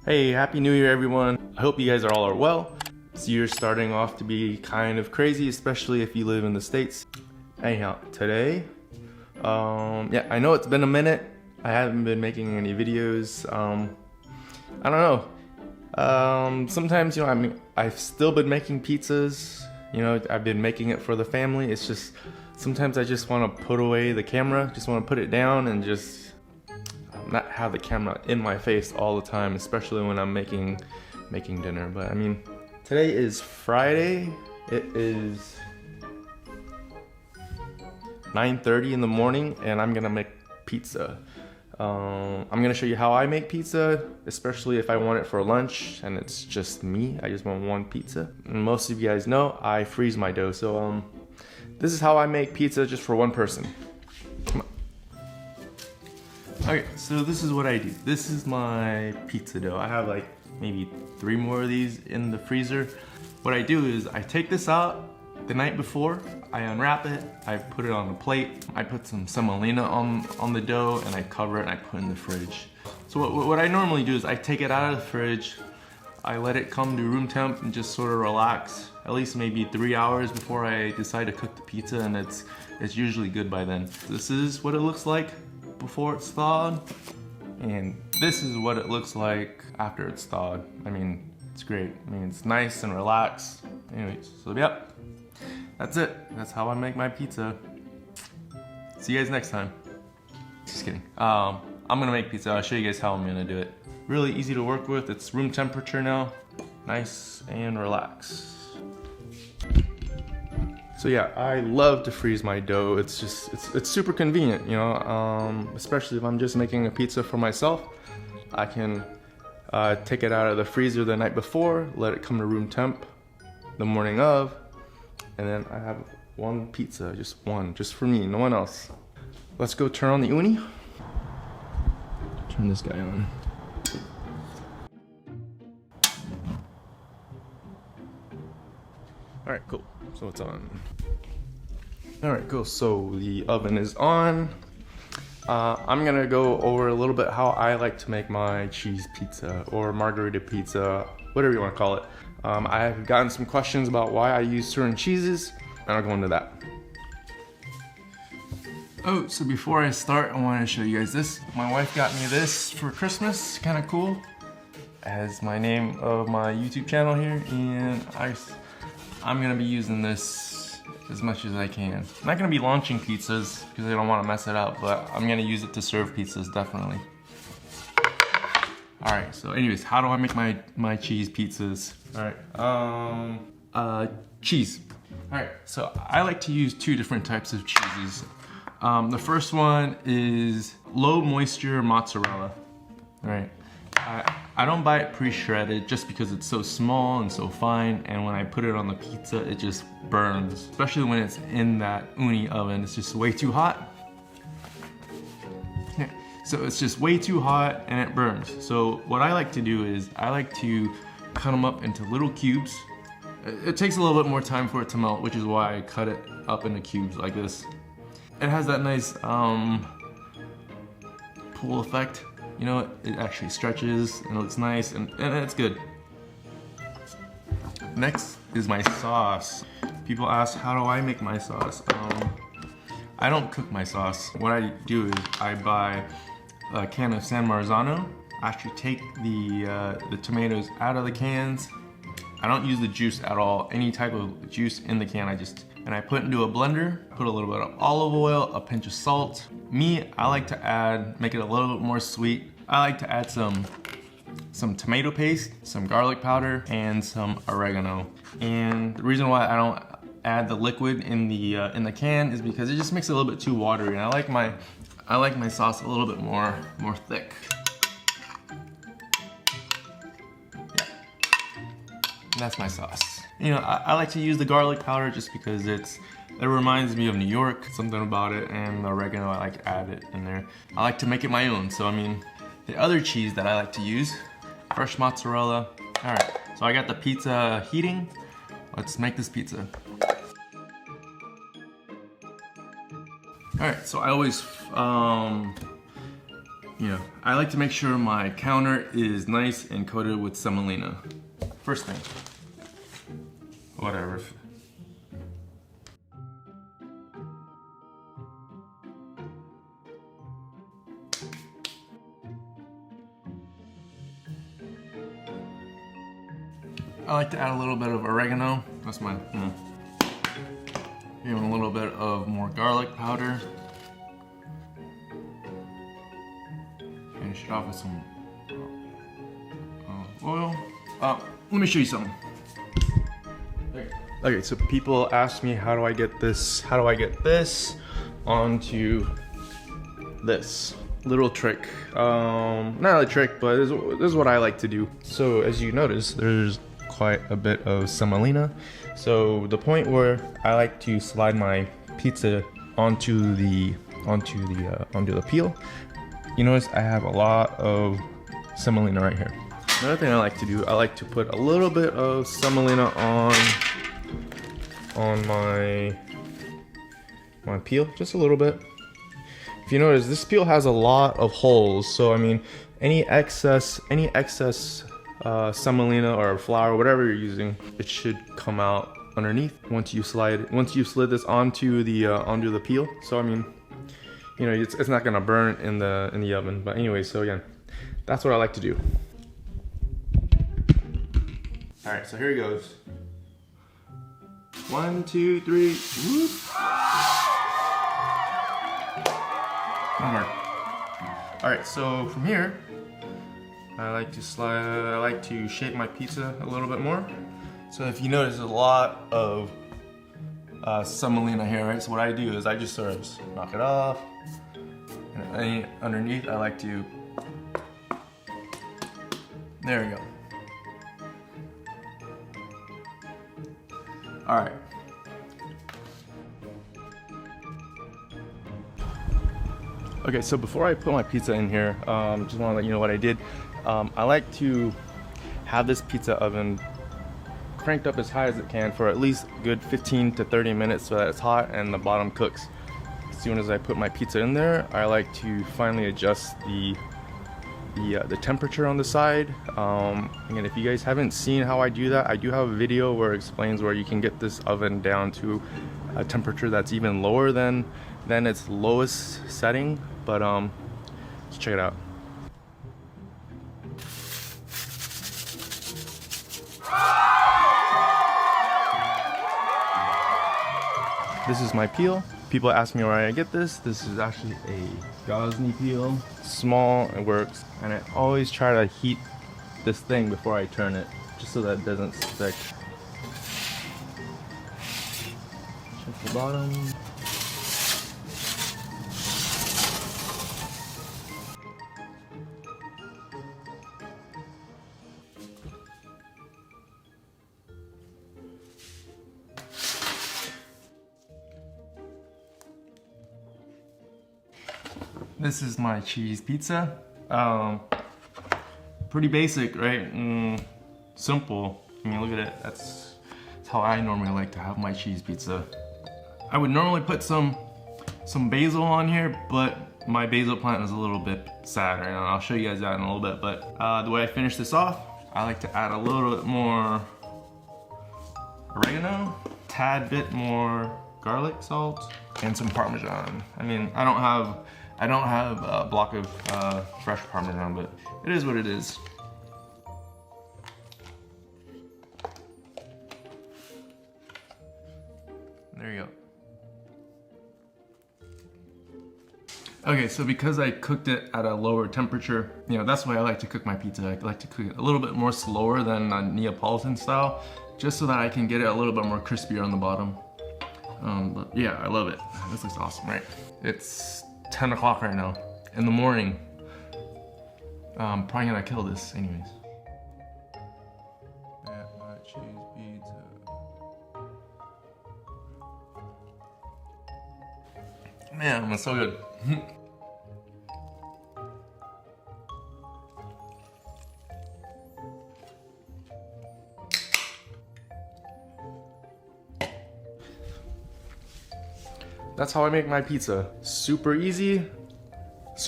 Hey, Happy New Year everyone. I hope you guys are all well. This year's starting off to be kind of crazy, especially if you live in the States. Anyhow, today, I know it's been a minute. I haven't been making any videos. I don't know. Sometimes, I've still been making pizzas. I've been making it for the family. It's just, sometimes I just want to put away the camera, just want to put it down and just not have the camera in my face all the time, especially when I'm making dinner. But I mean, today is Friday. It is 9:30 in the morning and I'm gonna make pizza. I'm gonna show you how I make pizza, especially if I want it for lunch and it's just me. I just want one pizza. And most of you guys know I freeze my dough. So this is how I make pizza just for one person. Come on. Okay, so this is what I do. This is my pizza dough. I have like maybe 3 more of these in the freezer. What I do is I take this out the night before, I unwrap it, I put it on a plate, I put some semolina on the dough and I cover it and I put it in the fridge. So what I normally do is I take it out of the fridge, I let it come to room temp and just sort of relax, at least maybe 3 hours before I decide to cook the pizza, and it's usually good by then. This is what it looks like before it's thawed, and this is what it looks like after it's thawed. I mean, it's great. I mean, it's nice and relaxed. Anyways, so yep, that's it. That's how I make my pizza. See you guys next time. Just kidding. I'm gonna make pizza. I'll show you guys how I'm gonna do it. Really easy to work with. It's room temperature now. Nice and relaxed. So yeah, I love to freeze my dough. It's just, it's super convenient, especially if I'm just making a pizza for myself. I can take it out of the freezer the night before, let it come to room temp the morning of, and then I have one pizza, just one, just for me, no one else. Let's go turn on the Ooni. Turn this guy on. All right, cool. So it's on. All right, cool. So the oven is on. I'm gonna go over a little bit how I like to make my cheese pizza or margarita pizza, whatever you want to call it. I have gotten some questions about why I use certain cheeses, and I'll go into that. Oh, so before I start, I want to show you guys this. My wife got me this for Christmas, kind of cool. As my name of my YouTube channel here, and I'm gonna be using this as much as I can. I'm not gonna be launching pizzas because I don't want to mess it up, but I'm gonna use it to serve pizzas, definitely. All right, so anyways, how do I make my cheese pizzas? All right, cheese. All right, so I like to use 2 different types of cheeses. The first one is low moisture mozzarella. All right. I don't buy it pre-shredded just because it's so small and so fine, and when I put it on the pizza it just burns, especially when it's in that Ooni oven. It's just way too hot. Yeah. So it's just way too hot and it burns. So what I like to do is I like to cut them up into little cubes. It takes a little bit more time for it to melt, which is why I cut it up into cubes like this. It has that nice pull effect. It actually stretches and it looks nice and it's good. Next is my sauce. People ask, how do I make my sauce? I don't cook my sauce. What I do is I buy a can of San Marzano. I actually take the tomatoes out of the cans. I don't use the juice at all. Any type of juice in the can, I put into a blender, put a little bit of olive oil, a pinch of salt. Me, I like to make it a little bit more sweet. I like to add some tomato paste, some garlic powder, and some oregano. And the reason why I don't add the liquid in the can is because it just makes it a little bit too watery. And I like my sauce a little bit more thick. Yeah. And that's my sauce. I like to use the garlic powder just because it reminds me of New York, something about it, and the oregano, I like to add it in there. I like to make it my own, so I mean, the other cheese that I like to use, fresh mozzarella. All right, so I got the pizza heating. Let's make this pizza. All right, so I always you know, I like to make sure my counter is nice and coated with semolina. First thing. Whatever. I like to add a little bit of oregano. That's my, even a little bit of more garlic powder. Finish it off with some oil. Let me show you something. Okay, so people ask me how do I get this onto this little trick. Not really a trick, but this is what I like to do. So as you notice, there's quite a bit of semolina. So the point where I like to slide my pizza onto the peel, you notice I have a lot of semolina right here. Another thing I like to do, I like to put a little bit of semolina on my peel, just a little bit. If you notice, this peel has a lot of holes, so I mean, any excess semolina or flour, whatever you're using, it should come out underneath once you slid this onto the peel. So I mean, you know, it's not gonna burn in the oven. But anyway, so again, that's what I like to do. All right, so here he goes. 1, 2, 3. Whoop. Not hard. All right, so from here, I like to shape my pizza a little bit more. So if you notice, there's a lot of semolina here, right? So what I do is I just sort of knock it off. And underneath, I like to, there we go. All right. Okay, so before I put my pizza in here, just want to let you know what I did. I like to have this pizza oven cranked up as high as it can for at least a good 15 to 30 minutes so that it's hot and the bottom cooks. As soon as I put my pizza in there, I like to finally adjust the temperature on the side. Again, if you guys haven't seen how I do that, I do have a video where it explains where you can get this oven down to a temperature that's even lower than its lowest setting. But let's check it out. This is my peel. People ask me where I get this. This is actually a Gosney peel. Small, it works. And I always try to heat this thing before I turn it, just so that it doesn't stick. Check the bottom. This is my cheese pizza. Pretty basic, right? Simple. I mean, look at it. That's how I normally like to have my cheese pizza. I would normally put some basil on here, but my basil plant is a little bit sad right now. I'll show you guys that in a little bit. But the way I finish this off, I like to add a little bit more oregano, tad bit more garlic salt, and some Parmesan. I mean, I don't have a block of fresh Parmesan, but it is what it is. There you go. Okay, so because I cooked it at a lower temperature, you know, that's why I like to cook my pizza. I like to cook it a little bit more slower than Neapolitan style, just so that I can get it a little bit more crispier on the bottom. But yeah, I love it. This looks awesome, right? It's 10 o'clock right now in the morning. I'm probably gonna kill this anyways. My cheese pizza. Man, it's so good. That's how I make my pizza. Super easy,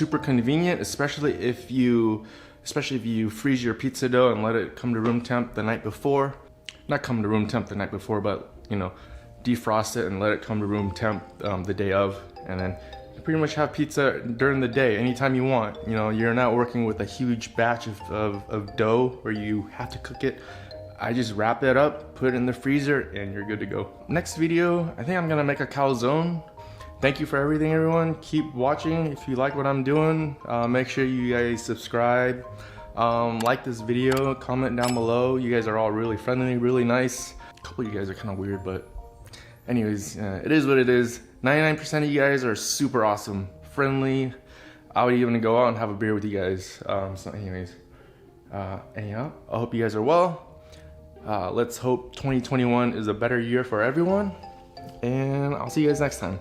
super convenient, especially if you freeze your pizza dough and let it come to room temp the night before. Not come to room temp the night before, but you know, defrost it and let it come to room temp the day of, and then you pretty much have pizza during the day, anytime you want. You know, you're not working with a huge batch of dough where you have to cook it. I just wrap it up, put it in the freezer, and you're good to go. Next video, I think I'm gonna make a calzone. Thank you for everything, everyone. Keep watching. If you like what I'm doing, make sure you guys subscribe. Like this video, comment down below. You guys are all really friendly, really nice. A couple of you guys are kind of weird, but anyways, it is what it is. 99% of you guys are super awesome, friendly. I would even go out and have a beer with you guys. So anyways, anyhow, I hope you guys are well. Let's hope 2021 is a better year for everyone, and I'll see you guys next time.